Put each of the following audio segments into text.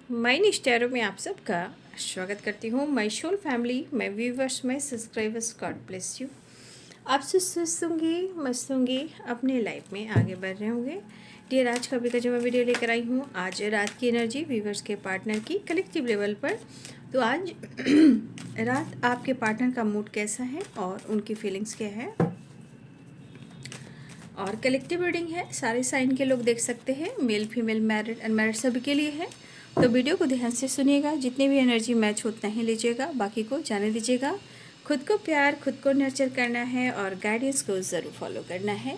माइनिश tarot में आप सबका स्वागत करती हूँ। माई शोल फैमिली, मैं व्यूवर्स, मैं सब्सक्राइबर्स, गॉड ब्लेस यू। आप स्वस्थ होंगे, मस्त होंगे, अपने लाइफ में आगे बढ़ रहे होंगे। डियर, आज का भी जो मैं वीडियो लेकर आई हूँ, आज रात की एनर्जी व्यूवर्स के पार्टनर की कलेक्टिव लेवल पर। तो आज रात आपके पार्टनर का मूड कैसा है और उनकी फीलिंग्स क्या है, और कलेक्टिव रीडिंग है, सारे साइन के लोग देख सकते हैं, मेल फीमेल मैरिड अनमैरिड सभी के लिए है। तो वीडियो को ध्यान से सुनिएगा, जितने भी एनर्जी मैच हो उतना ही लीजिएगा, बाकी को जाने दीजिएगा। खुद को प्यार, खुद को नर्चर करना है और गाइडेंस को ज़रूर फॉलो करना है।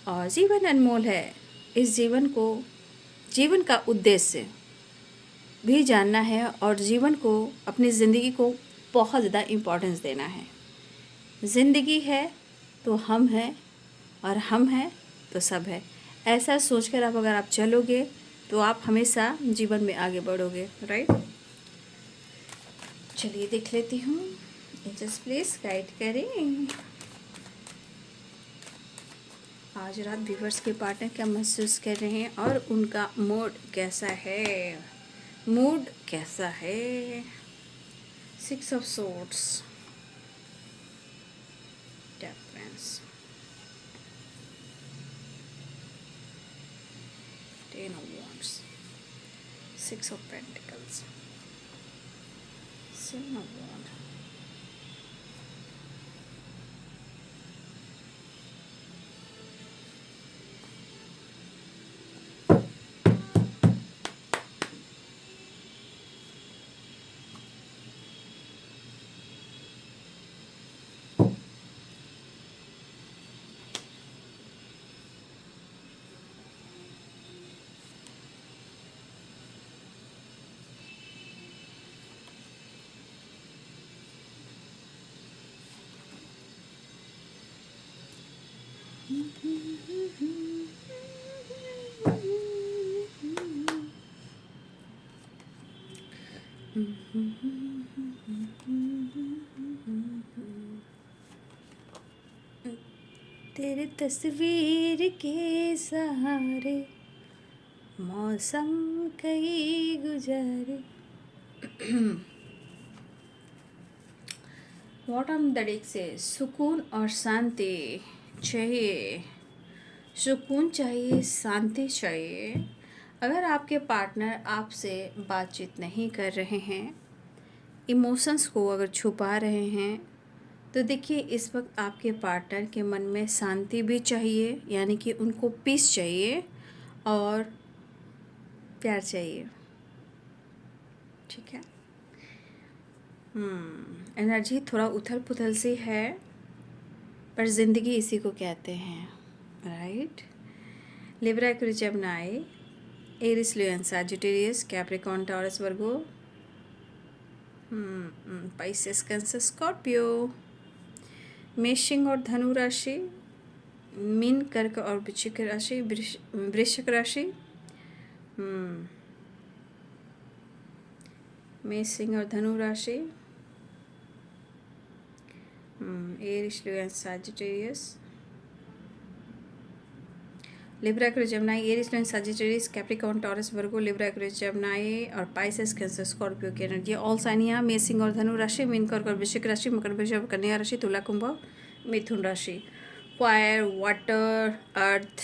और जीवन अनमोल है, इस जीवन का उद्देश्य भी जानना है और जीवन को, अपनी ज़िंदगी को बहुत ज़्यादा इम्पोर्टेंस देना है। ज़िंदगी है तो हम हैं और हम हैं तो सब है। ऐसा सोचकर अगर आप चलोगे तो आप हमेशा जीवन में आगे बढ़ोगे, राइट। चलिए देख लेती हूँ, एंजल्स प्लीज गाइड करें। आज रात व्यूवर्स के पार्टनर क्या महसूस कर रहे हैं और उनका मूड कैसा है, मूड कैसा है। 6 of swords, temperance, 10 of wands, 6 of pentacles, 7 of wands, तेरे तस्वीर के सहारे मौसम कई गुजारे। बॉटम दड़ेक से सुकून और शांति चाहिए, सुकून चाहिए, शांति चाहिए। अगर आपके पार्टनर आपसे बातचीत नहीं कर रहे हैं, इमोशंस को अगर छुपा रहे हैं, तो देखिए इस वक्त आपके पार्टनर के मन में शांति भी चाहिए, यानी कि उनको पीस चाहिए और प्यार चाहिए, ठीक है। एनर्जी थोड़ा उथल पुथल सी है, पर ज़िंदगी इसी को कहते हैं, right. Libra, Aquarius, Gemini, Aries, Leo, Sagittarius, Capricorn, Taurus, Virgo, Pisces, Cancer, Scorpio, मेषिंग और धनु राशि, मीन, कर्क और वृश्चिक राशि, वृश्चिक राशि, मेषिंग और धनु राशि, Aries, Leo, Sagittarius, Libra, Aquarius, Gemini, Aries, Leo, Sagittarius, Capricorn, Taurus, Virgo, Libra, Aquarius, Gemini और पाइसेस, कैंसर, स्कॉर्पियो की एनर्जी। ऑल साइन यहाँ मेषिंग और धनु राशि, मीन, कर्क और वृश्चिक राशि, मकर, वृषभ, कन्या राशि, तुला, कुंभ, मिथुन राशि। फायर, वाटर, अर्थ,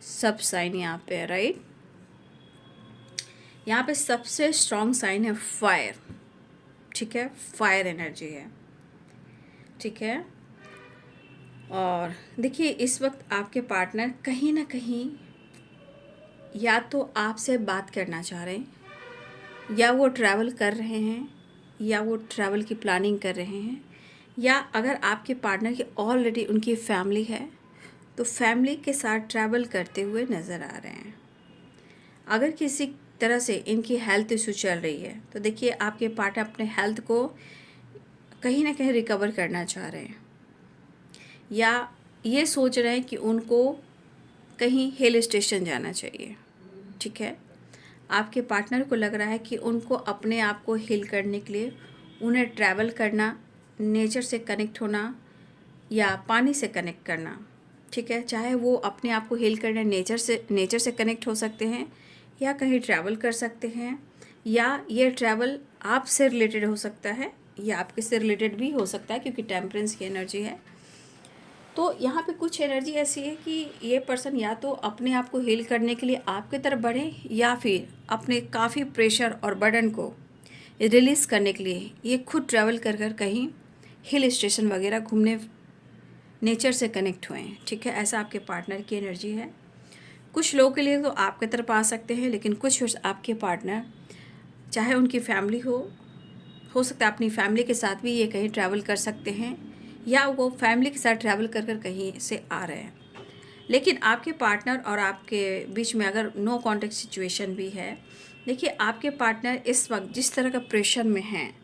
सब साइन यहाँ पे है, राइट। यहाँ पे सबसे स्ट्रॉन्ग साइन है फायर, ठीक है, फायर एनर्जी है, ठीक है। और देखिए इस वक्त आपके पार्टनर कहीं ना कहीं या तो आपसे बात करना चाह रहे हैं, या वो ट्रैवल कर रहे हैं, या वो ट्रैवल की प्लानिंग कर रहे हैं, या अगर आपके पार्टनर की ऑलरेडी उनकी फैमिली है तो फैमिली के साथ ट्रैवल करते हुए नज़र आ रहे हैं। अगर किसी तरह से इनकी हेल्थ इशू चल रही है तो देखिए आपके पार्टनर अपने हेल्थ को कहीं ना कहीं रिकवर करना चाह रहे हैं, या ये सोच रहे हैं कि उनको कहीं हिल स्टेशन जाना चाहिए, ठीक है। आपके पार्टनर को लग रहा है कि उनको अपने आप को हील करने के लिए उन्हें ट्रैवल करना, नेचर से कनेक्ट होना या पानी से कनेक्ट करना, ठीक है। चाहे वो अपने आप को हील करने नेचर से कनेक्ट हो सकते हैं, या कहीं ट्रैवल कर सकते हैं, या ये ट्रैवल आपसे रिलेटेड हो सकता है या आपके से रिलेटेड भी हो सकता है, क्योंकि टेम्परेंस की एनर्जी है। तो यहाँ पे कुछ एनर्जी ऐसी है कि ये पर्सन या तो अपने आप को हील करने के लिए आपके तरफ बढ़े, या फिर अपने काफ़ी प्रेशर और बर्डन को रिलीज़ करने के लिए ये खुद ट्रैवल कर कर कहीं हिल स्टेशन वगैरह घूमने, नेचर से कनेक्ट हुए हैं। ठीक है, ऐसा आपके पार्टनर की एनर्जी है। कुछ लोगों के लिए तो आपके तरफ आ सकते हैं, लेकिन कुछ आपके पार्टनर, चाहे उनकी फैमिली हो सकता है अपनी फैमिली के साथ भी ये कहीं ट्रैवल कर सकते हैं, या वो फैमिली के साथ ट्रैवल कर कर कहीं से आ रहे हैं। लेकिन आपके पार्टनर और आपके बीच में अगर नो कॉन्टेक्ट सिचुएशन भी है, देखिए आपके पार्टनर इस वक्त जिस तरह का प्रेशर में हैं,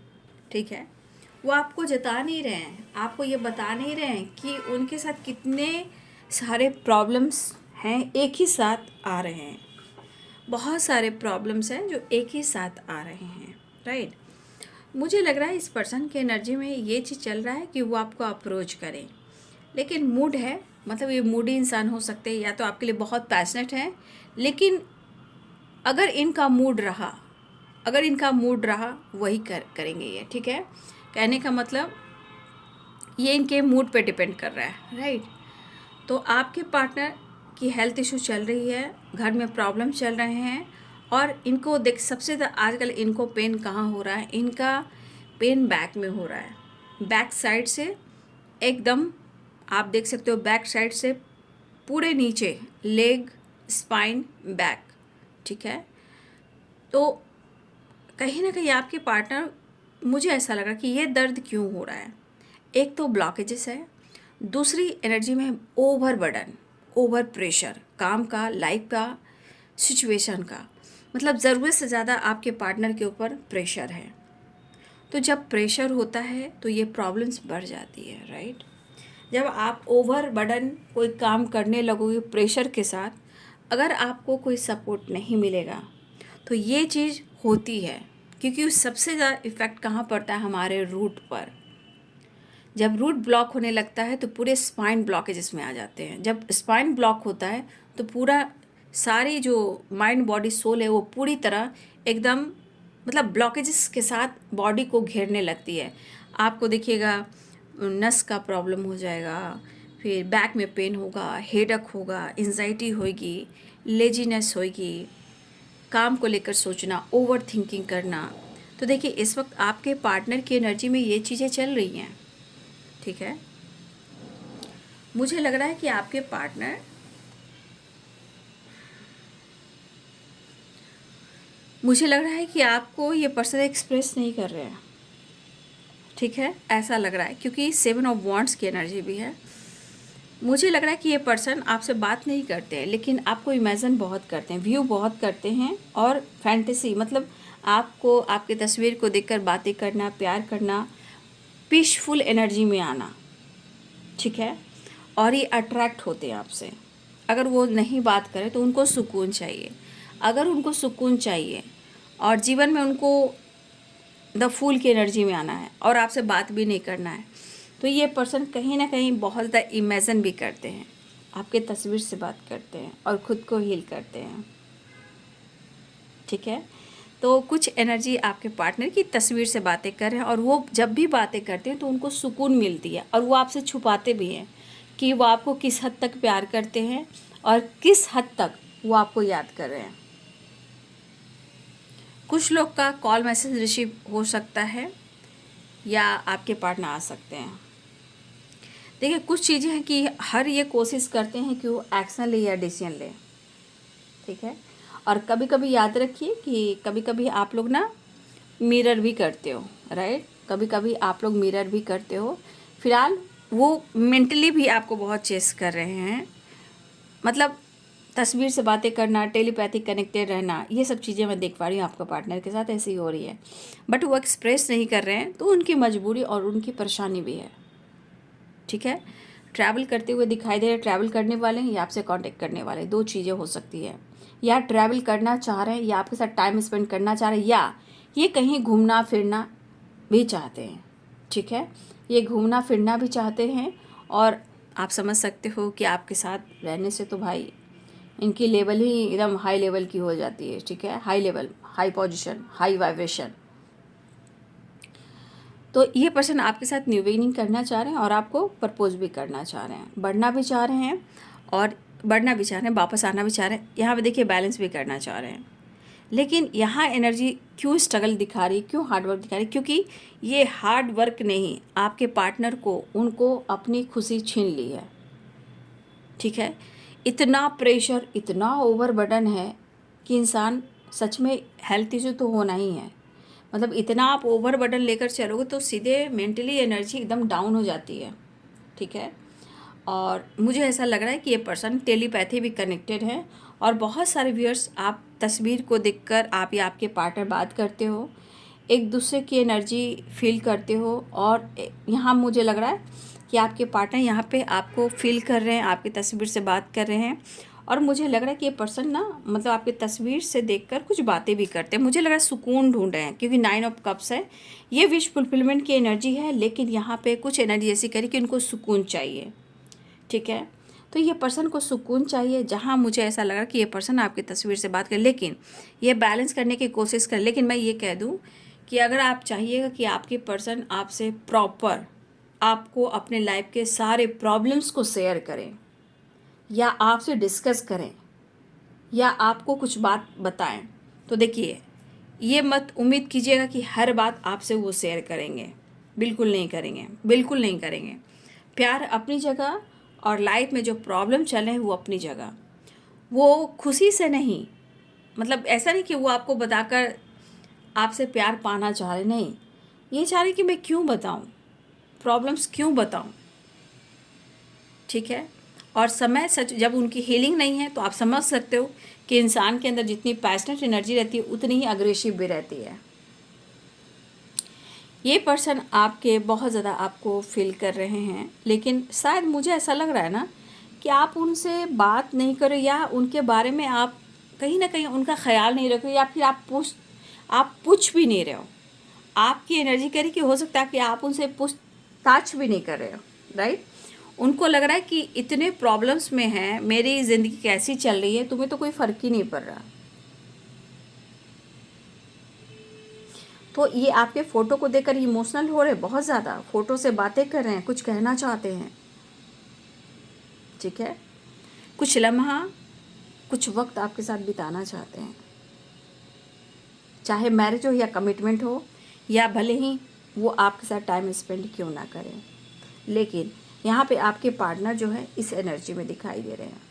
ठीक है, वो आपको जता नहीं रहे हैं, आपको ये बता नहीं रहे हैं कि उनके साथ कितने सारे प्रॉब्लम्स हैं एक ही साथ आ रहे हैं। बहुत सारे प्रॉब्लम्स हैं जो एक ही साथ आ रहे हैं, राइट। मुझे लग रहा है इस पर्सन की एनर्जी में ये चीज़ चल रहा है कि वो आपको अप्रोच करें, लेकिन मूड है, मतलब ये मूडी इंसान हो सकते हैं, या तो आपके लिए बहुत पैशनेट है, लेकिन अगर इनका मूड रहा वही करेंगे ये। ठीक है, कहने का मतलब ये इनके मूड पे डिपेंड कर रहा है, राइट। तो आपके पार्टनर की हेल्थ इशू चल रही है, घर में प्रॉब्लम चल रहे हैं, और इनको देख सबसे ज़्यादा आजकल इनको पेन कहाँ हो रहा है, इनका पेन बैक में हो रहा है, बैक साइड से एकदम, आप देख सकते हो बैक साइड से पूरे नीचे, लेग, स्पाइन, बैक। ठीक है, तो कहीं ना कहीं आपके पार्टनर, मुझे ऐसा लगा कि ये दर्द क्यों हो रहा है। एक तो ब्लॉकेजेस है, दूसरी एनर्जी में ओवर बर्डन, ओवर प्रेशर, काम का, लाइफ का, सिचुएशन का, मतलब ज़रूरत से ज़्यादा आपके पार्टनर के ऊपर प्रेशर है। तो जब प्रेशर होता है तो ये प्रॉब्लम्स बढ़ जाती है, राइट। जब आप ओवर बर्डन कोई काम करने लगोगे प्रेशर के साथ, अगर आपको कोई सपोर्ट नहीं मिलेगा तो ये चीज़ होती है, क्योंकि सबसे ज़्यादा इफ़ेक्ट कहाँ पड़ता है, हमारे रूट पर। जब रूट ब्लॉक होने लगता है तो पूरे स्पाइन ब्लॉकेजेस में आ जाते हैं। जब स्पाइन ब्लॉक होता है तो पूरा सारी जो माइंड बॉडी सोल है वो पूरी तरह एकदम, मतलब ब्लॉकेजेस के साथ बॉडी को घेरने लगती है। आपको देखिएगा नस का प्रॉब्लम हो जाएगा, फिर बैक में पेन होगा, हेडेक होगा, एंजाइटी होगी, लेजीनेस होगी, काम को लेकर सोचना, ओवर थिंकिंग करना। तो देखिए इस वक्त आपके पार्टनर की एनर्जी में ये चीज़ें चल रही हैं। ठीक है, मुझे लग रहा है कि आपके पार्टनर, मुझे लग रहा है कि आपको ये पर्सन एक्सप्रेस नहीं कर रहे हैं। ठीक है, ऐसा लग रहा है, क्योंकि 7 ऑफ वॉन्ड्स की एनर्जी भी है। मुझे लग रहा है कि ये पर्सन आपसे बात नहीं करते हैं, लेकिन आपको इमेजिन बहुत करते हैं, व्यू बहुत करते हैं, और फैंटेसी, मतलब आपको, आपकी तस्वीर को देखकर बातें करना, प्यार करना, पीसफुल एनर्जी में आना। ठीक है, और ये अट्रैक्ट होते हैं आपसे। अगर वो नहीं बात करें तो उनको सुकून चाहिए। अगर उनको सुकून चाहिए और जीवन में उनको द फूल की एनर्जी में आना है और आपसे बात भी नहीं करना है, तो ये पर्सन कहीं ना कहीं बहुत ज़्यादा इमेजिन भी करते हैं, आपके तस्वीर से बात करते हैं और ख़ुद को हील करते हैं। ठीक है, तो कुछ एनर्जी आपके पार्टनर की तस्वीर से बातें कर रहे हैं, और वो जब भी बातें करते हैं तो उनको सुकून मिलती है, और वो आपसे छुपाते भी हैं कि वो आपको किस हद तक प्यार करते हैं और किस हद तक वो आपको याद कर रहे हैं। कुछ लोग का कॉल मैसेज रिसीव हो सकता है, या आपके पार्टनर आ सकते हैं। देखिए कुछ चीज़ें हैं कि हर ये कोशिश करते हैं कि वो एक्शन ले या डिसीजन ले। ठीक है, और कभी कभी याद रखिए कि कभी कभी आप लोग ना मिरर भी करते हो, राइट। कभी कभी आप लोग मिरर भी करते हो। फिलहाल वो मेंटली भी आपको बहुत चेस कर रहे हैं, मतलब तस्वीर से बातें करना, टेलीपैथिक कनेक्टेड रहना, ये सब चीज़ें मैं देख पा रही हूँ आपका पार्टनर के साथ ऐसी ही हो रही है। बट वो एक्सप्रेस नहीं कर रहे हैं, तो उनकी मजबूरी और उनकी परेशानी भी है। ठीक है, ट्रैवल करते हुए दिखाई दे रहे, ट्रैवल करने वाले हैं या आपसे कांटेक्ट करने वाले, दो चीज़ें हो सकती है। या ट्रैवल करना चाह रहे हैं, या आपके साथ टाइम स्पेंड करना चाह रहे हैं, या ये कहीं घूमना फिरना भी चाहते हैं। ठीक है, ये घूमना फिरना भी चाहते हैं, और आप समझ सकते हो कि आपके साथ रहने से तो भाई इनकी लेवल ही एकदम हाई लेवल की हो जाती है। ठीक है, हाई पोजीशन, हाई वाइब्रेशन। तो ये पर्सन आपके साथ न्यू बिगिनिंग करना चाह रहे हैं और आपको प्रपोज भी करना चाह रहे हैं, बढ़ना भी चाह रहे हैं और बढ़ना भी चाह रहे हैं, वापस आना भी चाह रहे हैं। यहाँ पे देखिए बैलेंस भी करना चाह रहे हैं। लेकिन यहाँ एनर्जी क्यों स्ट्रगल दिखा रही, क्यों हार्ड वर्क दिखा रही? क्योंकि ये हार्ड वर्क नहीं, आपके पार्टनर को, उनको अपनी खुशी छीन ली है। ठीक है, इतना प्रेशर, इतना ओवरबर्डन है कि इंसान सच में हेल्थ इशू तो होना ही है। मतलब इतना आप ओवरबर्डन लेकर चलोगे तो सीधे मेंटली एनर्जी एकदम डाउन हो जाती है। ठीक है, और मुझे ऐसा लग रहा है कि ये पर्सन टेलीपैथी भी कनेक्टेड है और बहुत सारे व्यूअर्स, आप तस्वीर को देखकर आप या आपके पार्टनर बात करते हो, एक दूसरे की एनर्जी फील करते हो और यहाँ मुझे लग रहा है कि आपके पार्टनर यहाँ पे आपको फील कर रहे हैं, आपकी तस्वीर से बात कर रहे हैं। और मुझे लग रहा है कि ये पर्सन ना, मतलब आपकी तस्वीर से देखकर कुछ बातें भी करते हैं। मुझे लग रहा है सुकून ढूंढ रहे हैं, क्योंकि 9 ऑफ कप्स है, ये विश फुलफिलमेंट की एनर्जी है। लेकिन यहाँ पे कुछ एनर्जी ऐसी करी कि उनको सुकून चाहिए। ठीक है, तो ये पर्सन को सुकून चाहिए, जहाँ मुझे ऐसा लगा कि ये पर्सन आपकी तस्वीर से बात करे, लेकिन ये बैलेंस करने की कोशिश करे। लेकिन मैं ये कह दूँ कि अगर आप चाहिएगा कि आपकी पर्सन आपसे प्रॉपर आपको अपने लाइफ के सारे प्रॉब्लम्स को शेयर करें या आपसे डिस्कस करें या आपको कुछ बात बताएं, तो देखिए, ये मत उम्मीद कीजिएगा कि हर बात आपसे वो शेयर करेंगे। बिल्कुल नहीं करेंगे, बिल्कुल नहीं करेंगे। प्यार अपनी जगह और लाइफ में जो प्रॉब्लम चल रहे हैं वो अपनी जगह। वो खुशी से नहीं, मतलब ऐसा नहीं कि वो आपको बताकर आपसे प्यार पाना चाह रहे, नहीं, ये चाह रहे कि मैं क्यों बताऊं, प्रॉब्लम्स क्यों बताऊं। ठीक है, और समय सच, जब उनकी हीलिंग नहीं है तो आप समझ सकते हो कि इंसान के अंदर जितनी पैशनेट एनर्जी रहती है उतनी ही अग्रेसिव भी रहती है। ये पर्सन आपके बहुत ज़्यादा आपको फील कर रहे हैं, लेकिन शायद मुझे ऐसा लग रहा है ना कि आप उनसे बात नहीं करो या उनके बारे में आप कहीं ना कहीं उनका ख्याल नहीं रखो, या फिर आप पूछ भी नहीं रहे हो। आपकी एनर्जी कह रही कि हो सकता है कि आप उनसे पूछताछ भी नहीं कर रहे हो, राइट? उनको लग रहा है कि इतने प्रॉब्लम्स में हैं, मेरी ज़िंदगी कैसी चल रही है, तुम्हें तो कोई फ़र्क ही नहीं पड़ रहा। तो ये आपके फ़ोटो को देखकर इमोशनल हो रहे, बहुत ज़्यादा फ़ोटो से बातें कर रहे हैं, कुछ कहना चाहते हैं। ठीक है, कुछ लम्हा, कुछ वक्त आपके साथ बिताना चाहते हैं, चाहे मैरिज हो या कमिटमेंट हो, या भले ही वो आपके साथ टाइम स्पेंड क्यों ना करें। लेकिन यहाँ पे आपके पार्टनर जो है इस एनर्जी में दिखाई दे रहे हैं,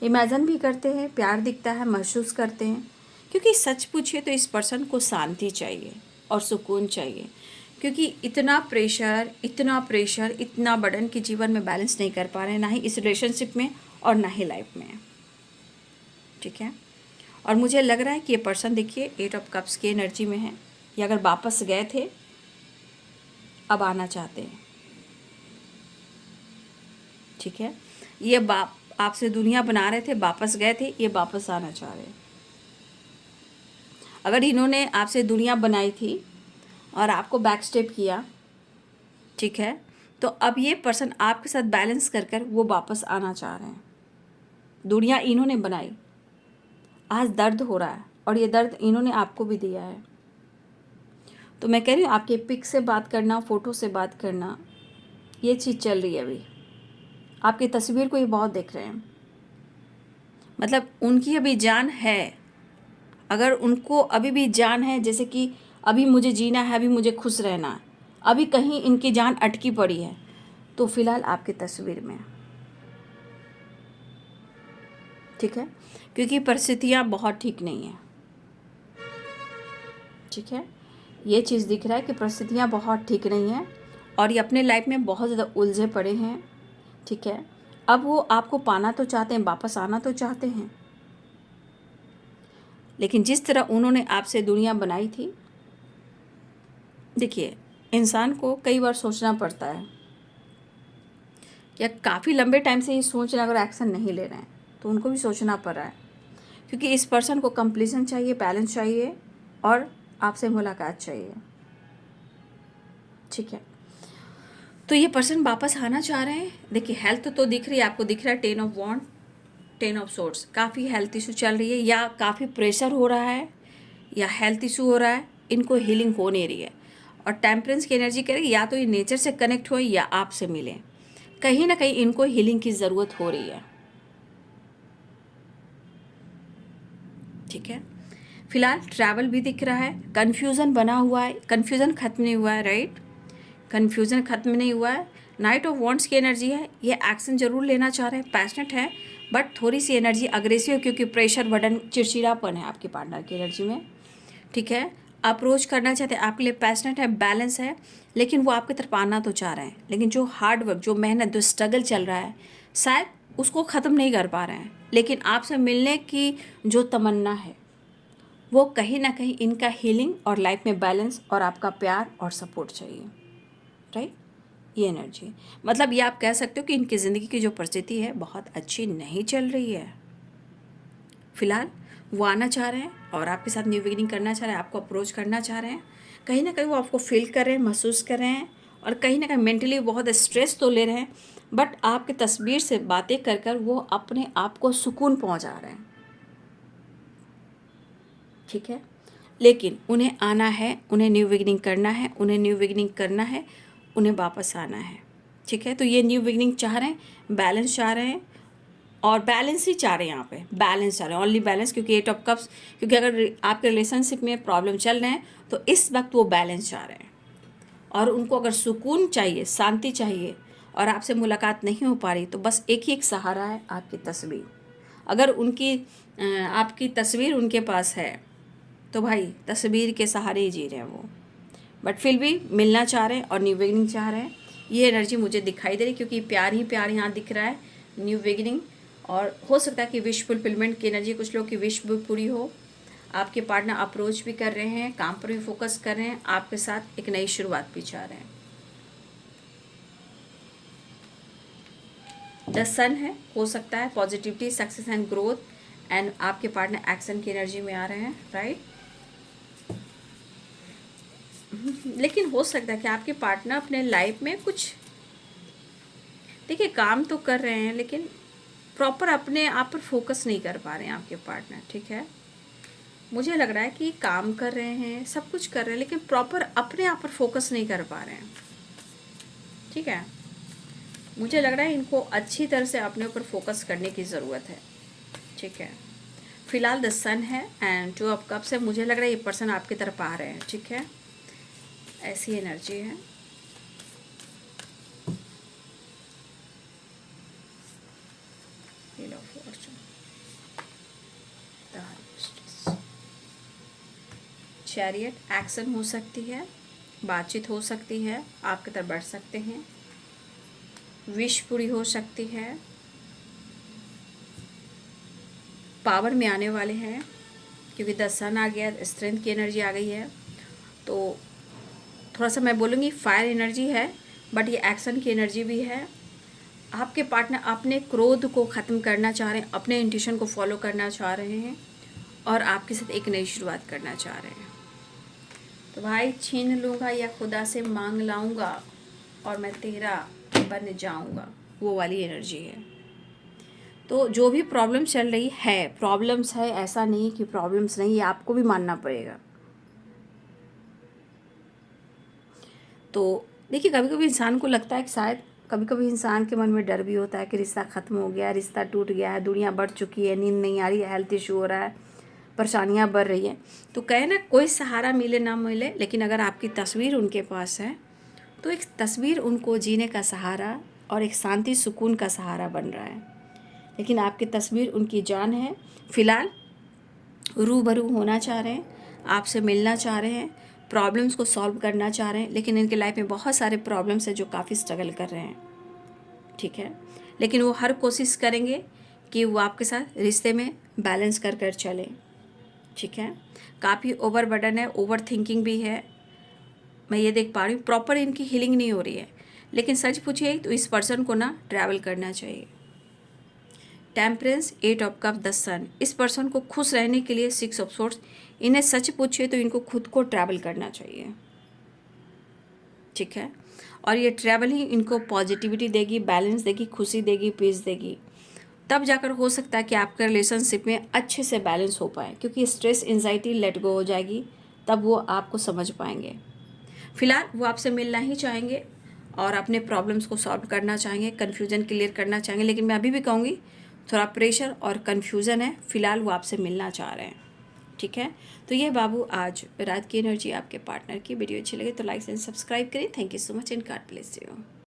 इमेजिन भी करते हैं, प्यार दिखता है, महसूस करते हैं। क्योंकि सच पूछिए तो इस पर्सन को शांति चाहिए और सुकून चाहिए, क्योंकि इतना प्रेशर, इतना बर्डन कि जीवन में बैलेंस नहीं कर पा रहे हैं, ना ही इस रिलेशनशिप में और ना ही लाइफ में। ठीक है, और मुझे लग रहा है कि ये पर्सन देखिए 8 ऑफ कप्स की एनर्जी में है। ये अगर वापस गए थे, अब आना चाहते हैं। ठीक है, ये आपसे दुनिया बना रहे थे, वापस गए थे, ये वापस आना चाह रहे हैं। अगर इन्होंने आपसे दुनिया बनाई थी और आपको बैक स्टेप किया, ठीक है, तो अब ये पर्सन आपके साथ बैलेंस कर कर वो वापस आना चाह रहे हैं। दुनिया इन्होंने बनाई, आज दर्द हो रहा है और ये दर्द इन्होंने आपको भी दिया है। तो मैं कह रही हूँ आपके पिक से बात करना, फ़ोटो से बात करना, ये चीज़ चल रही है अभी। आपकी तस्वीर को ये बहुत देख रहे हैं, मतलब उनकी अभी जान है। अगर उनको अभी भी जान है, जैसे कि अभी मुझे जीना है, अभी मुझे खुश रहना है, अभी कहीं इनकी जान अटकी पड़ी है, तो फिलहाल आपकी तस्वीर में। ठीक है, क्योंकि परिस्थितियाँ बहुत ठीक नहीं हैं। ठीक है, ये चीज़ दिख रहा है कि परिस्थितियाँ बहुत ठीक नहीं हैं और ये अपने लाइफ में बहुत ज़्यादा उलझे पड़े हैं। ठीक है, अब वो आपको पाना तो चाहते हैं, वापस आना तो चाहते हैं, लेकिन जिस तरह उन्होंने आपसे दुनिया बनाई थी, देखिए, इंसान को कई बार सोचना पड़ता है कि काफ़ी लंबे टाइम से ये सोच रहे हैं, अगर एक्शन नहीं ले रहे हैं तो उनको भी सोचना पड़ रहा है, क्योंकि इस पर्सन को कंप्लीशन चाहिए, बैलेंस चाहिए और आपसे मुलाकात चाहिए। ठीक है, तो ये पर्सन वापस आना चाह रहे हैं। देखिए, हेल्थ तो दिख रही है आपको, दिख रहा है 10 ऑफ वॉन्ड, 10 ऑफ सोर्ड्स, काफ़ी हेल्थ इशू चल रही है या काफ़ी प्रेशर हो रहा है या हेल्थ इशू हो रहा है, इनको हीलिंग हो नहीं रही है। और टेम्परेंस की एनर्जी कह रही है या तो ये नेचर से कनेक्ट हो या आपसे मिले, कहीं ना कहीं इनको हीलिंग की ज़रूरत हो रही है। ठीक है, फिलहाल ट्रैवल भी दिख रहा है, कन्फ्यूज़न बना हुआ है, कन्फ्यूज़न खत्म नहीं हुआ है, राइट, कन्फ्यूज़न खत्म नहीं हुआ है। नाइट ऑफ वॉन्ट्स की एनर्जी है, ये एक्शन जरूर लेना चाह रहे हैं, पैशनेट है, बट थोड़ी सी एनर्जी अग्रेसिव, क्योंकि प्रेशर बर्डन चिड़चिड़ापन है आपके पार्टनर की एनर्जी में। ठीक है, अप्रोच करना चाहते हैं, आपके लिए पैशनेट है, बैलेंस है, लेकिन वो आपकी तरफ आना तो चाह रहे हैं, लेकिन जो हार्ड वर्क, जो मेहनत, जो स्ट्रगल चल रहा है, शायद उसको ख़त्म नहीं कर पा रहे हैं। लेकिन आपसे मिलने की जो तमन्ना है, वो कहीं ना कहीं इनका हीलिंग और लाइफ में बैलेंस और आपका प्यार और सपोर्ट चाहिए, राइट। ये एनर्जी मतलब ये आप कह सकते हो कि इनकी ज़िंदगी की जो परिस्थिति है बहुत अच्छी नहीं चल रही है। फिलहाल वो आना चाह रहे हैं और आपके साथ न्यू बिगिनिंग करना चाह रहे हैं, आपको अप्रोच करना चाह रहे हैं, कहीं ना कहीं वो आपको फील कर रहे हैं, महसूस कर रहे हैं, और कहीं ना कहीं मेंटली बहुत स्ट्रेस तो ले रहे हैं, बट आपकी तस्वीर से बातें कर कर वो अपने आप को सुकून पहुंचा रहे हैं। ठीक है, लेकिन उन्हें आना है, उन्हें न्यू बिगिनिंग करना है, उन्हें न्यू बिगिनिंग करना है, उन्हें वापस आना है। ठीक है, तो ये न्यू बिगिनिंग चाह रहे हैं, बैलेंस चाह रहे हैं, और बैलेंस ही चाह रहे हैं, यहाँ पे बैलेंस चाह रहे हैं, ओनली बैलेंस, क्योंकि 8 ऑफ कप्स, क्योंकि अगर आपके रिलेशनशिप में प्रॉब्लम चल रहे हैं तो इस वक्त वो बैलेंस चाह रहे हैं, और उनको अगर सुकून चाहिए, शांति चाहिए, और आपसे मुलाकात नहीं हो पा रही, तो बस एक ही एक सहारा है, आपकी तस्वीर। अगर आपकी तस्वीर उनके पास है तो भाई तस्वीर के सहारे ही जी रहे हैं वो, बट फिर भी मिलना चाह रहे हैं और न्यू बिगिनिंग चाह रहे हैं। ये एनर्जी मुझे दिखाई दे रही, क्योंकि प्यार ही प्यार यहाँ दिख रहा है, न्यू बिगिनिंग, और हो सकता है कि विश फुलफिलमेंट की एनर्जी, कुछ लोग की विश भी पूरी हो। आपके पार्टनर अप्रोच भी कर रहे हैं, काम पर भी फोकस कर रहे हैं, आपके साथ एक नई शुरुआत भी चाह रहे हैं। द सन है, हो सकता है positivity, success and growth, and आपके पार्टनर एक्शन की एनर्जी में आ रहे हैं, राइट। लेकिन हो सकता है कि आपके पार्टनर अपने लाइफ में कुछ, देखिए, काम तो कर रहे हैं लेकिन प्रॉपर अपने आप पर फोकस नहीं कर पा रहे हैं आपके पार्टनर। ठीक है, मुझे लग रहा है कि काम कर रहे हैं, सब कुछ कर रहे हैं, लेकिन प्रॉपर अपने आप पर फोकस नहीं कर पा रहे हैं। ठीक है, मुझे लग रहा है इनको अच्छी तरह से अपने ऊपर फोकस करने की ज़रूरत है। ठीक है, फिलहाल द सन है एंड 2 ऑफ कप्स है, मुझे लग रहा है ये पर्सन आपकी तरफ आ रहे हैं। ठीक है, ऐसी एनर्जी है। चैरियट, एक्शन हो सकती है, बातचीत हो सकती है, आपकी तरफ बढ़ सकते हैं, विश पूरी हो सकती है, पावर में आने वाले हैं, क्योंकि द सन आ गया, स्ट्रेंथ की एनर्जी आ गई है, तो थोड़ा सा मैं बोलूँगी फायर एनर्जी है, बट ये एक्शन की एनर्जी भी है। आपके पार्टनर अपने क्रोध को ख़त्म करना चाह रहे हैं, अपने इंट्यूशन को फॉलो करना चाह रहे हैं, और आपके साथ एक नई शुरुआत करना चाह रहे हैं। तो भाई, छीन लूँगा या खुदा से मांग लाऊँगा और मैं तेरा बन जाऊँगा, वो वाली एनर्जी है। तो जो भी प्रॉब्लम चल रही है, प्रॉब्लम्स है, ऐसा नहीं कि प्रॉब्लम्स नहीं, ये आपको भी मानना पड़ेगा। तो देखिए, कभी कभी इंसान को लगता है कि शायद, कभी कभी इंसान के मन में डर भी होता है कि रिश्ता ख़त्म हो गया है, रिश्ता टूट गया है, दुनिया बढ़ चुकी है, नींद नहीं आ रही है, हेल्थ इशू हो रहा है, परेशानियां बढ़ रही हैं। तो कहे ना, कोई सहारा मिले ना मिले, लेकिन अगर आपकी तस्वीर उनके पास है तो एक तस्वीर उनको जीने का सहारा और एक शांति सुकून का सहारा बन रहा है। लेकिन आपकी तस्वीर उनकी जान है। फिलहाल रूबरू होना चाह रहे हैं, आपसे मिलना चाह रहे हैं, प्रॉब्लम्स को सॉल्व करना चाह रहे हैं, लेकिन इनके लाइफ में बहुत सारे प्रॉब्लम्स हैं जो काफ़ी स्ट्रगल कर रहे हैं। ठीक है, लेकिन वो हर कोशिश करेंगे कि वो आपके साथ रिश्ते में बैलेंस कर कर चलें। ठीक है, काफ़ी ओवर बर्डन है, ओवर थिंकिंग भी है, मैं ये देख पा रही हूँ, प्रॉपर इनकी हीलिंग नहीं हो रही है। लेकिन सच पूछिए तो इस पर्सन को ना ट्रैवल करना चाहिए। टेम्परेंस, 8 ऑफ कप, द सन, इस पर्सन को खुश रहने के लिए 6 ऑफ सोर्ड्स, इन्हें सच पूछिए तो इनको खुद को ट्रैवल करना चाहिए। ठीक है, और ये ट्रैवल ही इनको पॉजिटिविटी देगी, बैलेंस देगी, खुशी देगी, पीस देगी, तब जाकर हो सकता है कि आपके रिलेशनशिप में अच्छे से बैलेंस हो पाए, क्योंकि स्ट्रेस एंजाइटी लेट गो हो जाएगी, तब वो आपको समझ पाएंगे। फिलहाल वो आपसे मिलना ही चाहेंगे और अपने प्रॉब्लम्स को सॉल्व करना चाहेंगे, कन्फ्यूज़न क्लियर करना चाहेंगे, लेकिन मैं अभी भी कहूँगी थोड़ा प्रेशर और कन्फ्यूज़न है, फिलहाल वो आपसे मिलना चाह रहे हैं। ठीक है, तो ये बाबू आज रात की एनर्जी आपके पार्टनर की। वीडियो अच्छी लगे तो लाइक एंड सब्सक्राइब करें। Thank you so much and God bless you.